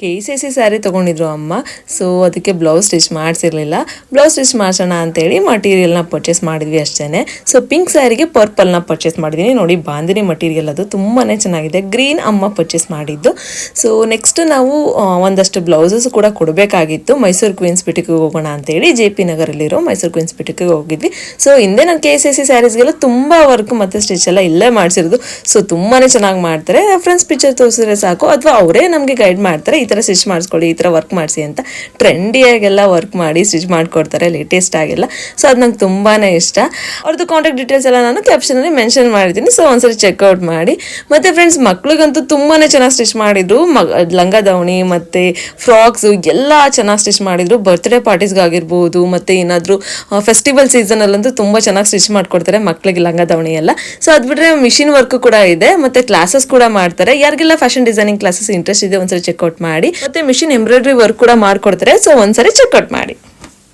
KCC sari ತೊಗೊಂಡಿದ್ರು ಅಮ್ಮ. So ಅದಕ್ಕೆ blouse stitch ಮಾಡಿಸಿರಲಿಲ್ಲ. Blouse stitch ಮಾಡಿಸೋಣ ಅಂತೇಳಿ ಮಟೀರಿಯಲ್ನ ಪರ್ಚೇಸ್ ಮಾಡಿದ್ವಿ ಅಷ್ಟೇ. ಸೊ ಪಿಂಕ್ ಸ್ಯಾರಿಗೆ ಪರ್ಪಲ್ನ ಪರ್ಚೇಸ್ ಮಾಡಿದ್ದೀನಿ. ನೋಡಿ ಬಾಂದಿನಿ ಮಟೀರಿಯಲ್ ಅದು ತುಂಬಾ ಚೆನ್ನಾಗಿದೆ. ಗ್ರೀನ್ ಅಮ್ಮ ಪರ್ಚೇಸ್ ಮಾಡಿದ್ದು. ಸೊ ನೆಕ್ಸ್ಟ್ ನಾವು ಒಂದಷ್ಟು ಬ್ಲೌಸಸ್ ಕೂಡ ಕೊಡಬೇಕಾಗಿತ್ತು. ಮೈಸೂರು ಕ್ವೀನ್ಸ್ ಬಿಟಿಗೆ ಹೋಗೋಣ ಅಂತೇಳಿ JP ನಗರಲ್ಲಿರೋ ಮೈಸೂರು ಕ್ವೀನ್ಸ್ ಬಿಟಿಗೆ ಹೋಗಿದ್ವಿ. ಸೊ ಹಿಂದೆ ನಾನು KCC ಸ್ಯಾರೀಸ್ಗೆಲ್ಲ ತುಂಬ ವರ್ಕ್ ಮತ್ತು ಸ್ಟಿಚ್ ಎಲ್ಲ ಇಲ್ಲೇ ಮಾಡಿಸಿರೋದು. ಸೊ ತುಂಬಾ ಚೆನ್ನಾಗಿ ಮಾಡ್ತಾರೆ. ರೆಫರೆನ್ಸ್ ಪಿಕ್ಚರ್ ತೋರಿಸಿದ್ರೆ ಸಾಕು, ಅಥವಾ ಅವರೇ ನಮಗೆ ಗೈಡ್ ಮಾಡ್ತಾರೆ, ಈ ಥರ ಸ್ಟಿಚ್ ಮಾಡಿಸ್ಕೊಳ್ಳಿ, ಈ ಥರ ವರ್ಕ್ ಮಾಡಿಸಿ ಅಂತ. ಟ್ರೆಂಡಿಯಾಗೆಲ್ಲ ವರ್ಕ್ ಮಾಡಿ ಸ್ಟಿಚ್ ಮಾಡಿಕೊಡ್ತಾರೆ, ಲೇಟೆಸ್ಟ್ ಆಗಿಲ್ಲ. ಸೊ ಅದು ನಂಗೆ ತುಂಬಾ ಇಷ್ಟ. ಅವ್ರದ್ದು ಕಾಂಟ್ಯಾಕ್ಟ್ ಡೀಟೇಲ್ಸ್ ಎಲ್ಲ ನಾನು ಕ್ಯಾಪ್ಷನಲ್ಲಿ ಮೆನ್ಷನ್ ಮಾಡಿದ್ದೀನಿ. ಸೊ ಒಂದ್ಸರಿ ಚೆಕ್ಔಟ್ ಮಾಡಿ. ಮತ್ತು ಫ್ರೆಂಡ್ಸ್, ಮಕ್ಳಿಗಂತೂ ತುಂಬಾ ಚೆನ್ನಾಗಿ ಸ್ಟಿಚ್ ಮಾಡಿದ್ರು. ಲಂಗ ದಾವಣಿ ಮತ್ತು ಫ್ರಾಕ್ಸು ಎಲ್ಲ ಚೆನ್ನಾಗಿ ಸ್ಟಿಚ್ ಮಾಡಿದ್ರು. ಬರ್ತ್ಡೇ ಪಾರ್ಟೀಸ್ಗಾಗಿರ್ಬೋದು, ಮತ್ತು ಏನಾದರೂ ಫೆಸ್ಟಿವಲ್ ಸೀಸನಲ್ಲಂತೂ ತುಂಬ ಚೆನ್ನಾಗಿ ಸ್ಟಿಚ್ ಮಾಡಿಕೊಡ್ತಾರೆ ಮಕ್ಕಳಿಗೆ ಲಂಗ ದಾವಣಿ ಎಲ್ಲ. ಸೊ ಅದು ಬಿಟ್ಟರೆ ಮಿಷಿನ್ ವರ್ಕ್ ಕೂಡ ಇದೆ, ಮತ್ತು ಕ್ಲಾಸಸ್ ಕೂಡ ಮಾಡ್ತಾರೆ. ಯಾರಿಗೆಲ್ಲ ಫ್ಯಾಷನ್ ಡಿಸೈನಿಂಗ್ ಕ್ಲಾಸಸ್ ಇಂಟ್ರೆಸ್ಟ್ ಇದೆ ಒಂದ್ಸರಿ ಚೆಕ್ಔಟ್ ಮಾಡಿ. ಮತ್ತೆ ಮಿಷಿನ್ ಎಂಬ್ರಾಯ್ಡ್ರಿ ವರ್ಕ್ ಕೂಡ ಮಾಡ್ಕೊಡ್ತಾರೆ. ಸೊ ಒಂದ್ಸರಿ ಚೆಕ್ಔಟ್ ಮಾಡಿ.